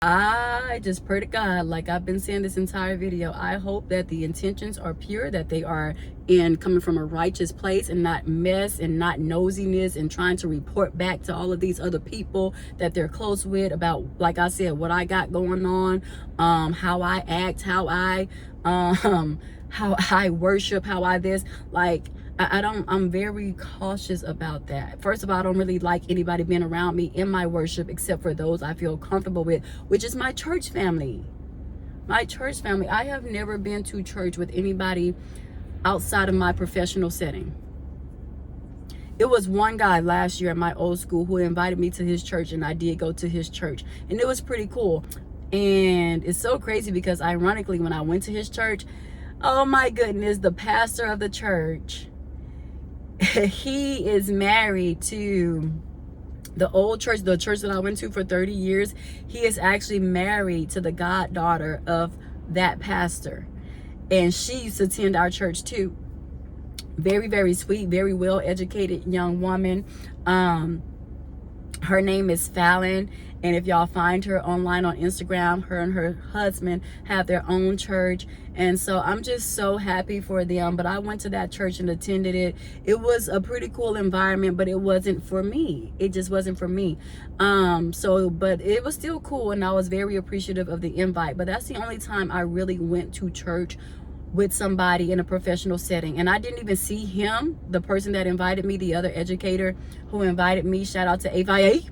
I just pray to God, like I've been saying this entire video, I hope that the intentions are pure, that they are coming from a righteous place and not mess and not nosiness and trying to report back to all of these other people that they're close with about, like I said, what I got going on, how I act, how I worship, how I this, like, I'm very cautious about that. First of all, I don't really like anybody being around me in my worship except for those I feel comfortable with, which is my church family. My church family. I have never been to church with anybody outside of my professional setting. It was one guy last year at my old school who invited me to his church, and I did go to his church, and it was pretty cool. And it's so crazy because ironically, when I went to his church, oh my goodness, the pastor of the church, he is married to the old church, the church that I went to for 30 years. He is actually married to the goddaughter of that pastor. And she used to attend our church too. Very, very sweet, very well educated young woman. Her name is Fallon. And if y'all find her online on Instagram, her and her husband have their own church. And so I'm just so happy for them. But I went to that church and attended it. It was a pretty cool environment, but it wasn't for me. It just wasn't for me. But it was still cool, and I was very appreciative of the invite. But that's the only time I really went to church with somebody in a professional setting. And I didn't even see him, the person that invited me, the other educator who invited me. Shout out to AVIA,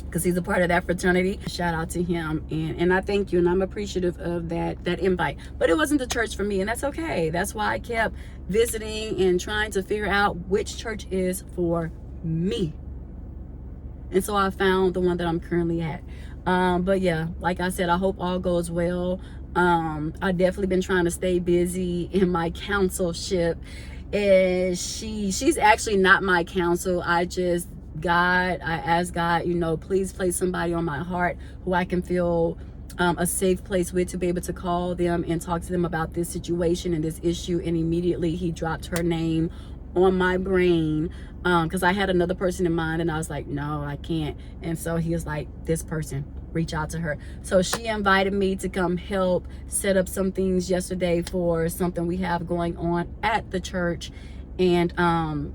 because he's a part of that fraternity. Shout out to him, and I thank you, and I'm appreciative of that invite. But it wasn't the church for me, and that's okay. That's why I kept visiting and trying to figure out which church is for me. And so I found the one that I'm currently at. But yeah, like I said, I hope all goes well. I've definitely been trying to stay busy in my counselship. And she's actually not my counsel. I asked God, please place somebody on my heart who I can feel a safe place with, to be able to call them and talk to them about this situation and this issue. And immediately he dropped her name on my brain, because I had another person in mind, and I was like, no, I can't. And so he was like, this person, reach out to her. So she invited me to come help set up some things yesterday for something we have going on at the church. And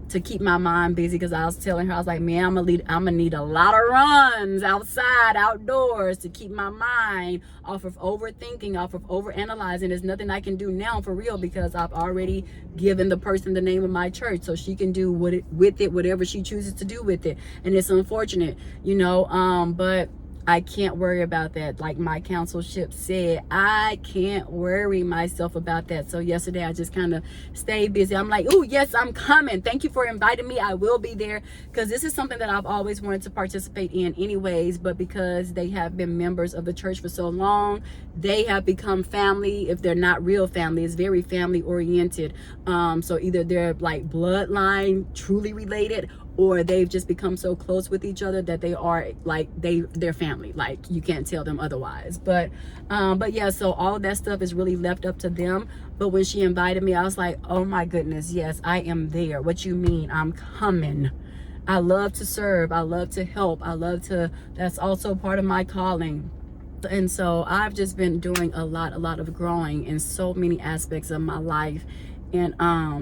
to keep my mind busy, because I was telling her, I was like, man, I'm gonna need a lot of runs outside, outdoors, to keep my mind off of overthinking, off of overanalyzing. There's nothing I can do now, for real, because I've already given the person the name of my church, so she can do with it whatever she chooses to do with it. And it's unfortunate, but I can't worry about that. Like my counselship said, I can't worry myself about that. So yesterday I just kind of stayed busy. I'm like, oh yes, I'm coming. Thank you for inviting me. I will be there, because this is something that I've always wanted to participate in anyways. But because they have been members of the church for so long, they have become family. If they're not real family, it's very family oriented. So either they're like bloodline truly related, or they've just become so close with each other that they are like they're family. Like you can't tell them otherwise. But yeah, so all of that stuff is really left up to them. But when she invited me, I was like, oh my goodness, yes, I am there. What you mean? I'm coming. I love to serve. I love to help. That's also part of my calling. And so I've just been doing a lot of growing in so many aspects of my life. And I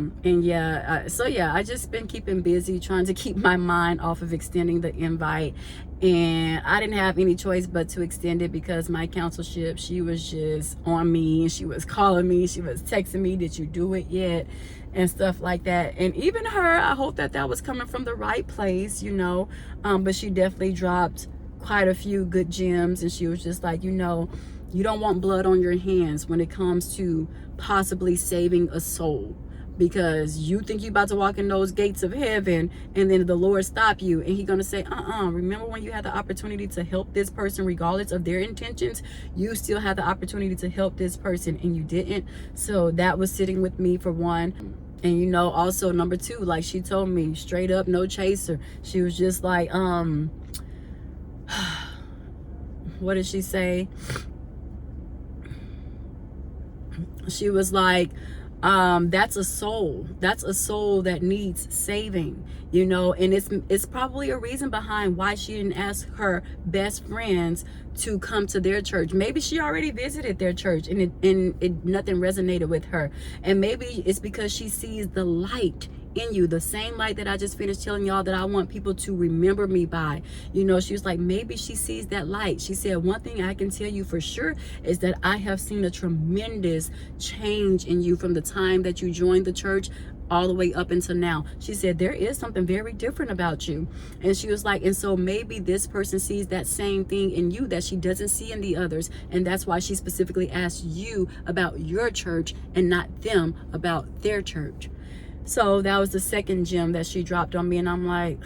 just been keeping busy, trying to keep my mind off of extending the invite. And I didn't have any choice but to extend it, because my counselship, she was just on me, and she was calling me, she was texting me, did you do it yet, and stuff like that. And even her, I hope that was coming from the right place, but she definitely dropped quite a few good gems. And she was just like, you don't want blood on your hands when it comes to possibly saving a soul, because you think you're about to walk in those gates of heaven, and then the Lord stop you, and He's gonna say, remember when you had the opportunity to help this person regardless of their intentions? You still had the opportunity to help this person, and you didn't. So that was sitting with me, for one. And also number two, like she told me straight up, no chaser. She was just like, what did she say? She was like, That's a soul. That's a soul that needs saving, you know. And it's probably a reason behind why she didn't ask her best friends to come to their church. Maybe she already visited their church and it nothing resonated with her. And maybe it's because she sees the light in you, the same light that I just finished telling y'all that I want people to remember me by. You know, she was like, maybe she sees that light. She said, one thing I can tell you for sure is that I have seen a tremendous change in you from the time that you joined the church all the way up until now. She said, there is something very different about you. And she was like, and so maybe this person sees that same thing in you that she doesn't see in the others. And that's why she specifically asked you about your church and not them about their church. So that was the second gem that she dropped on me. And I'm like,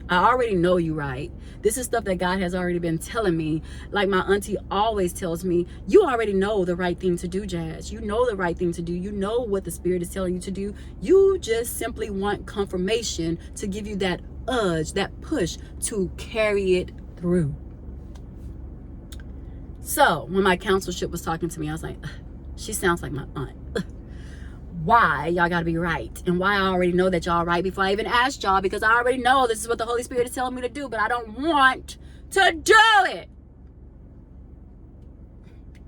I already know you, right? This is stuff that God has already been telling me. Like my auntie always tells me, you already know the right thing to do, Jazz. You know the right thing to do. You know what the Spirit is telling you to do. You just simply want confirmation to give you that urge, that push to carry it through. So when my counselorship was talking to me, I was like, she sounds like my aunt. Why y'all gotta be right? And why I already know that y'all right before I even asked y'all, because I already know this is what the Holy Spirit is telling me to do, but I don't want to do it.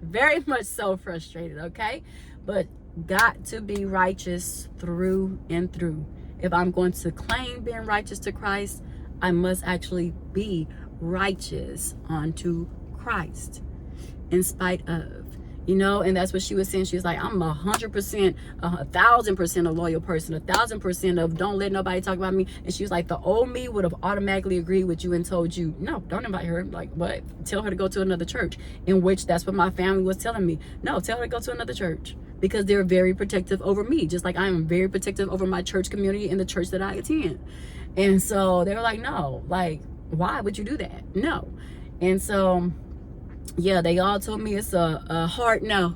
Very much so frustrated, okay? But got to be righteous through and through. If I'm going to claim being righteous to Christ, I must actually be righteous unto Christ in spite of. You know, and that's what she was saying. She was like, I'm 100%, 1,000% a loyal person, 1,000% of don't let nobody talk about me. And she was like, the old me would have automatically agreed with you and told you, no, don't invite her. Like, what? Tell her to go to another church. In which that's what my family was telling me. No, tell her to go to another church. Because they're very protective over me, just like I am very protective over my church community and the church that I attend. And so they were like, no, like, why would you do that? No. And so yeah, they all told me it's a hard no.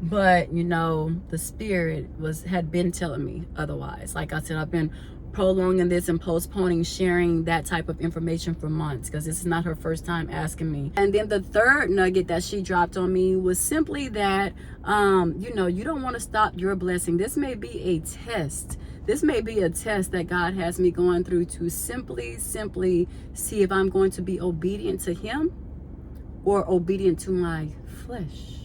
But you know, the Spirit had been telling me otherwise. Like I said, I've been prolonging this and postponing sharing that type of information for months, because this is not her first time asking me. And then the third nugget that she dropped on me was simply that you know, you don't want to stop your blessing. This may be a test. This may be a test that God has me going through to simply see if I'm going to be obedient to Him or obedient to my flesh.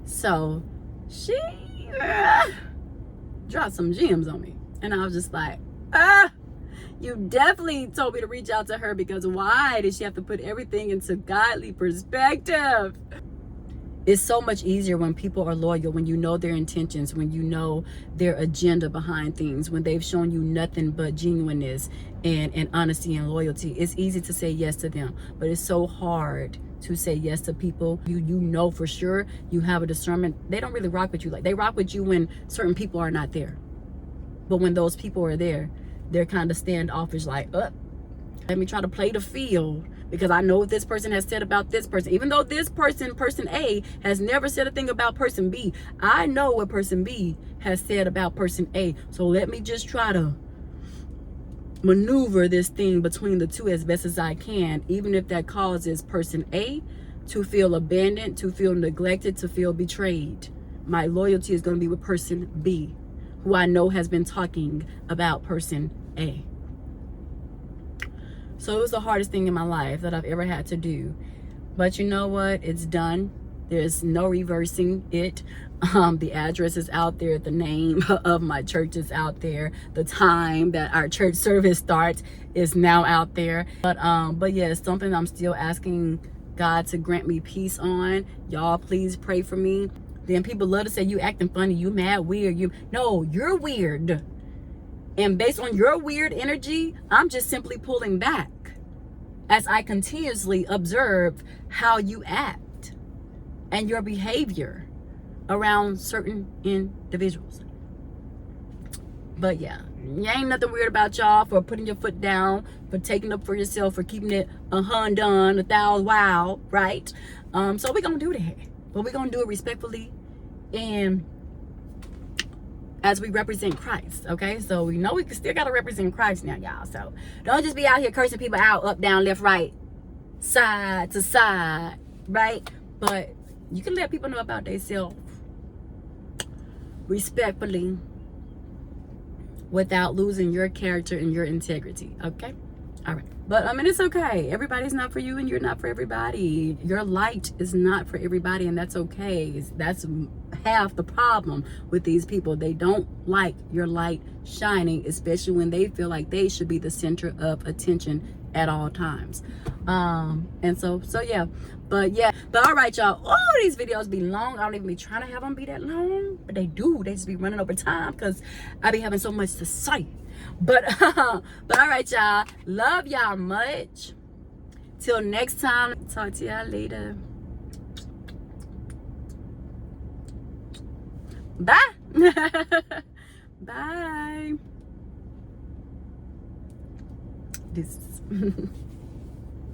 So she dropped some gems on me. And I was just like, you definitely told me to reach out to her, because why did she have to put everything into godly perspective? It's so much easier when people are loyal, when you know their intentions, when you know their agenda behind things, when they've shown you nothing but genuineness and honesty and loyalty. It's easy to say yes to them, but it's so hard to say yes to people you know for sure you have a discernment. They don't really rock with you. Like, they rock with you when certain people are not there. But when those people are there, they're kind of standoffish, like, let me try to play the field, because I know what this person has said about this person. Even though this person A, has never said a thing about person B, I know what person B has said about person A. So let me just try to maneuver this thing between the two as best as I can, even if that causes person A to feel abandoned, to feel neglected, to feel betrayed. My loyalty is going to be with person B, who I know has been talking about person A. So it was the hardest thing in my life that I've ever had to do. But you know what? It's done. There's no reversing it. The address is out there. The name of my church is out there. The time that our church service starts is now out there. But yeah, it's something I'm still asking God to grant me peace on. Y'all, please pray for me. Then people love to say, you acting funny, you mad, weird. No, you're weird. And based on your weird energy, I'm just simply pulling back as I continuously observe how you act and your behavior around certain individuals. But yeah, ain't nothing weird about y'all for putting your foot down, for taking up for yourself, for keeping it 100, 1,000, wow, right? So we're gonna do that, but we're gonna do it respectfully and as we represent Christ, okay? So we know we still gotta represent Christ now, y'all. So don't just be out here cursing people out, up, down, left, right. side to side, right? But you can let people know about themselves respectfully without losing your character and your integrity. Okay? All right. But I mean, it's okay. Everybody's not for you and you're not for everybody. Your light is not for everybody, and that's okay. That's half the problem with these people. They don't like your light shining, especially when they feel like they should be the center of attention at all times. And so yeah. But all right, y'all. Oh, these videos be long. I don't even be trying to have them be that long, but they do. They just be running over time because I be having so much to say. But all right, y'all. Love y'all much. Till next time. Talk to y'all later. Bye. Bye. This.